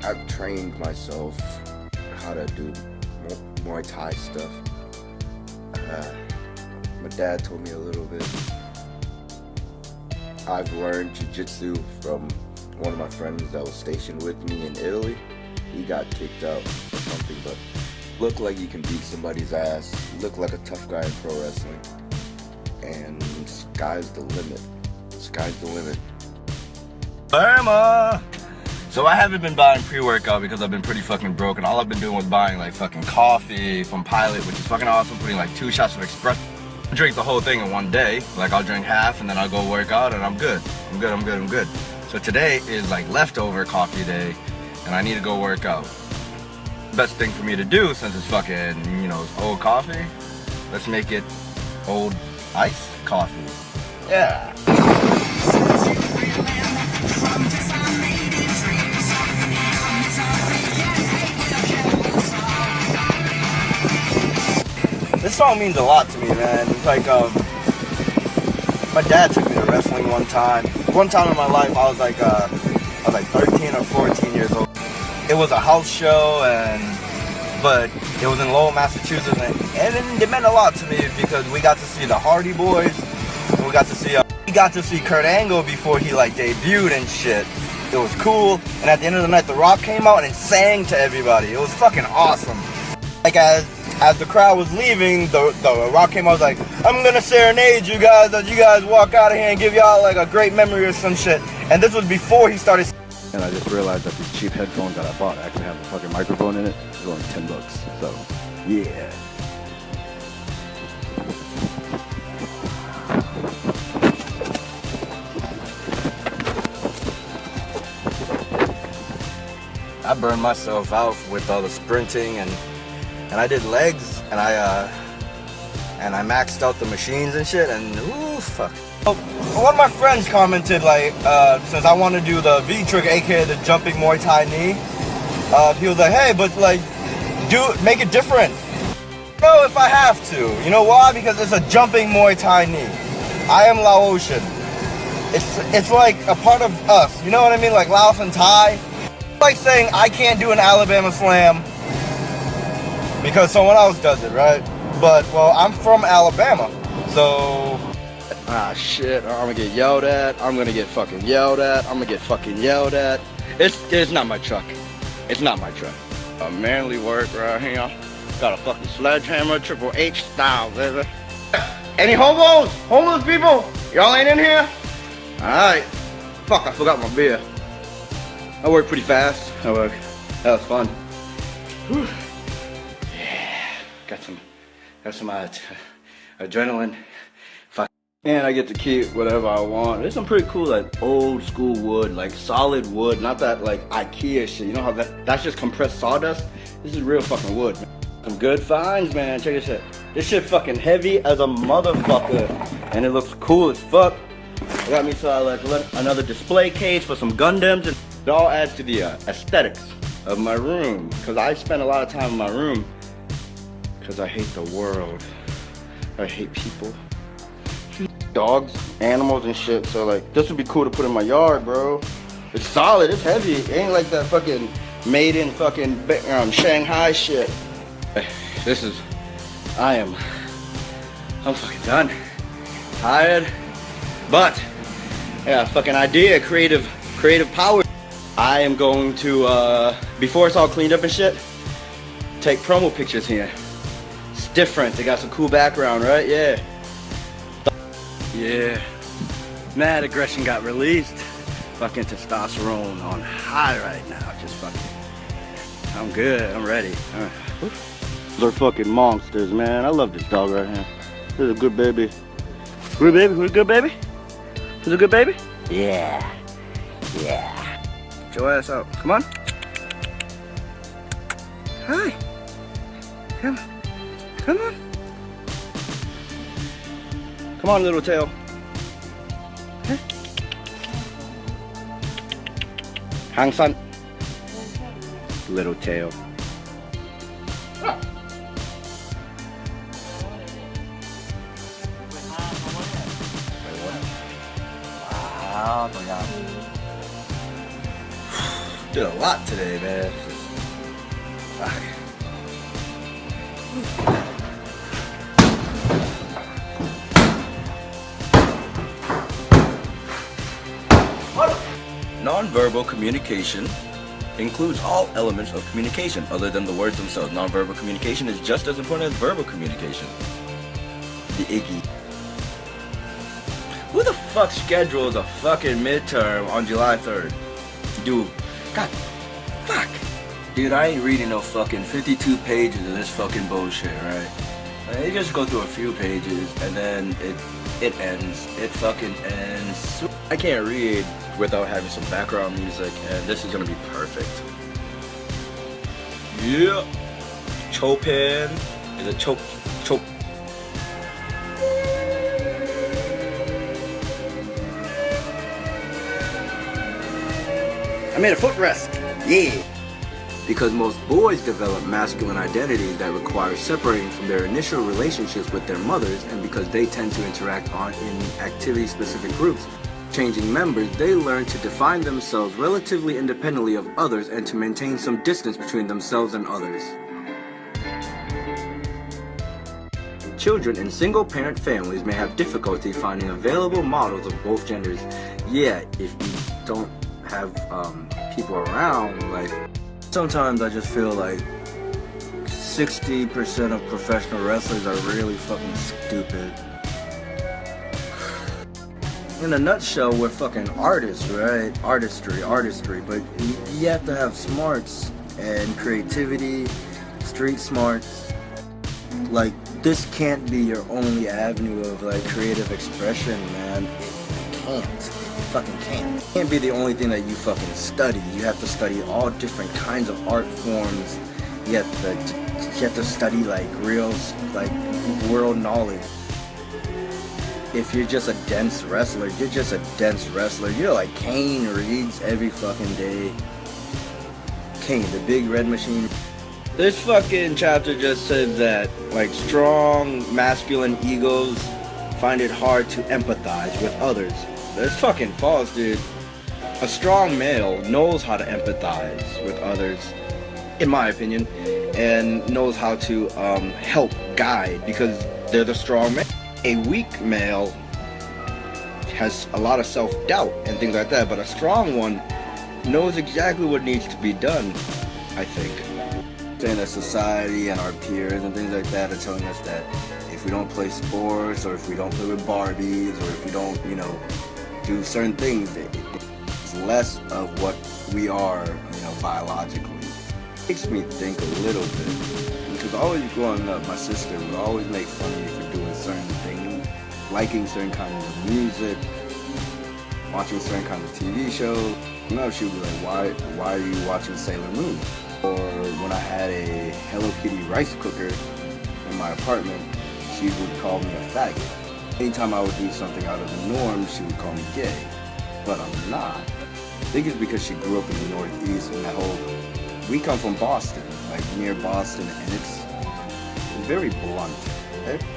I've trained myself how to do Muay Thai stuff. My dad told me a little bit. I've learned Jiu-Jitsu from one of my friends that was stationed with me in Italy. He got kicked out or something, but look like you can beat somebody's ass. Look like a tough guy in pro wrestling. And sky's the limit. Sky's the limit. Burma! So I haven't been buying pre-workout because I've been pretty fucking broke, and all I've been doing was buying like fucking coffee from Pilot, which is fucking awesome, putting like 2 shots of espresso. I drink the whole thing in one day. Like I'll drink half and then I'll go work out and I'm good. I'm good. So today is like leftover coffee day and I need to go work out. Best thing for me to do since it's fucking, you know, it's old coffee, let's make it old iced coffee. Yeah. This song means a lot to me, man. It's like, my dad took me to wrestling one time. One time in my life, I was like 13 or 14 years old. It was a house show, but it was in Lowell, Massachusetts, and it meant a lot to me because we got to see the Hardy Boys, and we got to see Kurt Angle before he like debuted and shit. It was cool, and at the end of the night, The Rock came out and sang to everybody. It was fucking awesome. Like as the crowd was leaving, the Rock came out, was like, I'm gonna serenade you guys as you guys walk out of here and give y'all like a great memory or some shit. And this was before he started. And I just realized that these cheap headphones that I bought actually have a fucking microphone in it. It's only $10. So, yeah. I burned myself out with all the sprinting and I did legs and I maxed out the machines and shit and ooh fuck. One of my friends commented like since I want to do the V trick, aka the jumping Muay Thai knee, he was like, hey, but like make it different. No, if I have to. You know why? Because it's a jumping Muay Thai knee. I am Laotian. It's like a part of us. You know what I mean? Like Laos and Thai. Like saying I can't do an Alabama slam because someone else does it, right? But well, I'm from Alabama, so Ah shit, I'm gonna get yelled at, I'm gonna get fucking yelled at, I'm gonna get fucking yelled at. It's not my truck. It's not my truck. A manly work right here. Got a fucking sledgehammer, Triple H style, baby. Any hobos? Homeless people? Y'all ain't in here? Alright. Fuck, I forgot my beer. I work pretty fast. That was fun. Whew. Yeah, got some adrenaline. Fuck. And I get to keep whatever I want. There's some pretty cool like old school wood, like solid wood, not that like IKEA shit. You know how that's just compressed sawdust? This is real fucking wood, man. Some good finds, man. Check this shit. This shit fucking heavy as a motherfucker. And it looks cool as fuck. I got me another display case for some Gundams, and it all adds to the aesthetics of my room. Cause I spend a lot of time in my room cause I hate the world. I hate people. Dogs, animals and shit. So like this would be cool to put in my yard, bro. It's solid, it's heavy. It ain't like that fucking made in fucking Shanghai shit. I'm fucking done. Tired. But yeah, fucking idea, creative power. I am going to before it's all cleaned up and shit, take promo pictures here. It's different. They got some cool background, right? Yeah. Yeah. Mad aggression got released. Fucking testosterone on high right now. Just fucking. I'm good. I'm ready. They're fucking monsters, man. I love this dog right here. This is a good baby. Good baby? Who's a good baby? Who's a good baby? Yeah. Yeah. Get your ass out. Come on. Hi. Come on. Come on. Come on, little tail. Huh? Hang son. Little tail. Did a lot today, man. Fuck. Nonverbal communication includes all elements of communication other than the words themselves. Nonverbal communication is just as important as verbal communication. The Iggy. Who the fuck schedules a fucking midterm on July 3rd? Dude, God, fuck. Dude, I ain't reading no fucking 52 pages of this fucking bullshit, right? They just go through a few pages and then it ends. It fucking ends. I can't read without having some background music, and this is gonna be perfect. Yeah. Chopin. Is it Chop? I made a footrest. Yeah. Because most boys develop masculine identities that require separating from their initial relationships with their mothers, and because they tend to interact in activity-specific groups, changing members, they learn to define themselves relatively independently of others and to maintain some distance between themselves and others. Children in single-parent families may have difficulty finding available models of both genders. Yeah, if you don't have people around, like, sometimes I just feel like 60% of professional wrestlers are really fucking stupid. In a nutshell, we're fucking artists, right? Artistry, but you have to have smarts and creativity, street smarts. Like, this can't be your only avenue of, like, creative expression, man. It can't. It fucking can't. It can't be the only thing that you fucking study. You have to study all different kinds of art forms. You have to study, like, real, like, world knowledge. If you're just a dense wrestler, you're just a dense wrestler. You're like Kane reads every fucking day. Kane, the big red machine. This fucking chapter just says that, like, strong masculine egos find it hard to empathize with others. That's fucking false, dude. A strong male knows how to empathize with others, in my opinion, and knows how to help guide because they're the strong man. A weak male has a lot of self-doubt and things like that, but a strong one knows exactly what needs to be done, I think. Saying that society and our peers and things like that are telling us that if we don't play sports, or if we don't play with Barbies, or if we don't, do certain things, it's less of what we are, biologically. It makes me think a little bit. Because always growing up, my sister would always make fun of me for doing certain things, liking certain kinds of music, watching certain kinds of TV shows. She would be like, why are you watching Sailor Moon? Or when I had a Hello Kitty rice cooker in my apartment, she would call me a faggot. Anytime I would do something out of the norm, she would call me gay. But I'm not. I think it's because she grew up in the Northeast, and we come from Boston, like near Boston, and it's very blunt.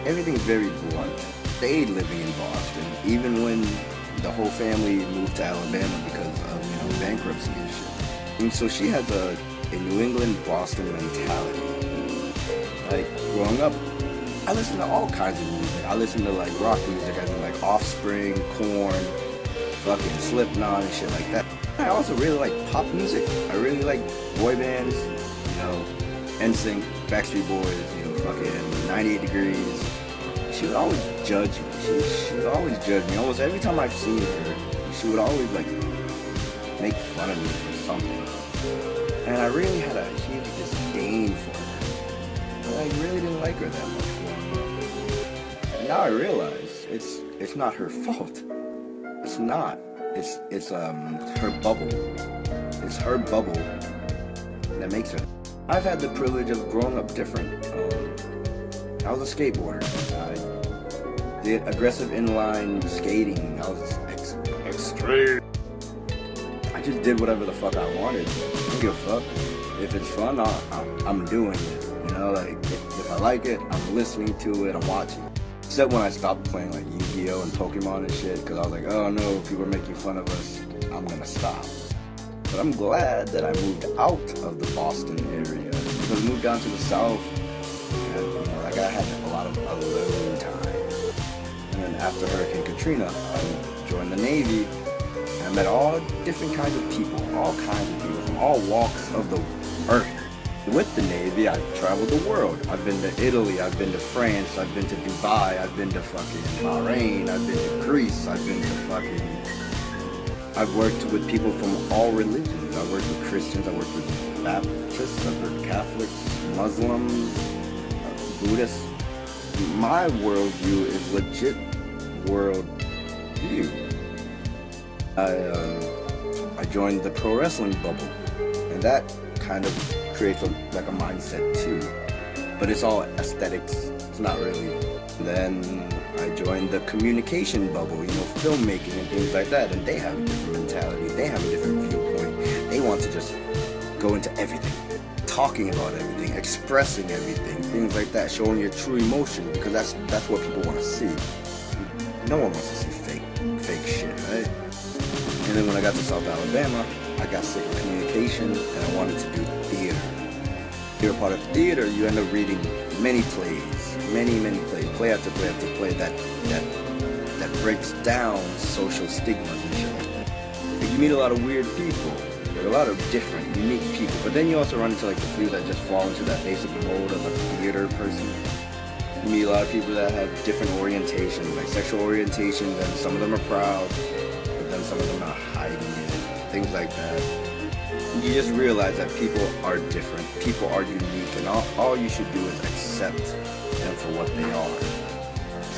Everything's very blunt. Stayed living in Boston, even when the whole family moved to Alabama because of, bankruptcy and shit. And so she has a New England Boston mentality. Like, growing up, I listen to all kinds of music. I listen to, like, rock music, I mean, like Offspring, Korn, fucking Slipknot and shit like that. I also really like pop music. I really like boy bands, NSYNC, Backstreet Boys, fucking 98 Degrees. She would always judge me. She would always judge me. Almost every time I've seen her, she would always, like, make fun of me for something. And I really had a huge disdain for her. But I really didn't like her that much growing up. Now I realize it's not her fault. It's not. It's her bubble. It's her bubble that makes her. I've had the privilege of growing up different. I was a skateboarder. I did aggressive inline skating. I was extreme. I just did whatever the fuck I wanted. I don't give a fuck. If it's fun, I'm doing it. If I like it, I'm listening to it, I'm watching. Except when I stopped playing like Yu-Gi-Oh and Pokemon and shit, because I was like, oh no, people are making fun of us. I'm gonna stop. But I'm glad that I moved out of the Boston area. Because I moved down to the south, and like I had a lot of alone time. And then after Hurricane Katrina, I joined the Navy, and I met all different kinds of people from all walks of the earth. With the Navy, I've traveled the world. I've been to Italy, I've been to France, I've been to Dubai, I've been to fucking Bahrain, I've been to Greece, I've worked with people from all religions. I've worked with Christians, I've worked with Baptists, I've worked with Catholics, Muslims, Buddhists. My worldview is legit worldview. I joined the pro wrestling bubble, and that kind of creates like a mindset too. But it's all aesthetics. It's not really. Then I joined the communication bubble, filmmaking and things like that, and they have a different mentality. They have a different viewpoint. They want to just go into everything, talking about everything, expressing everything, things like that, showing your true emotion, because that's what people want to see. No one wants to see fake shit, right? And then when I got to South Alabama, I got sick of communication and I wanted to do theater. If you're a part of theater, you end up reading many plays, many plays, play after play after play that breaks down social stigmas and shit like that. You meet a lot of weird people. There are a lot of different, unique people. But then you also run into like the few that just fall into that basic mold of a theater person. You meet a lot of people that have different orientations, like sexual orientations, and some of them are proud, but then some of them are hiding it, things like that. You just realize that people are different, people are unique, and all you should do is accept them for what they are.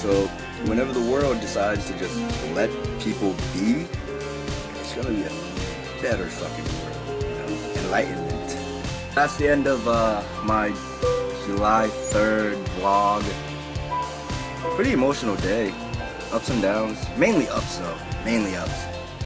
So whenever the world decides to just let people be, it's gonna be a better fucking world, enlightenment. That's the end of my July 3rd vlog. Pretty emotional day, ups and downs, mainly ups though, mainly ups.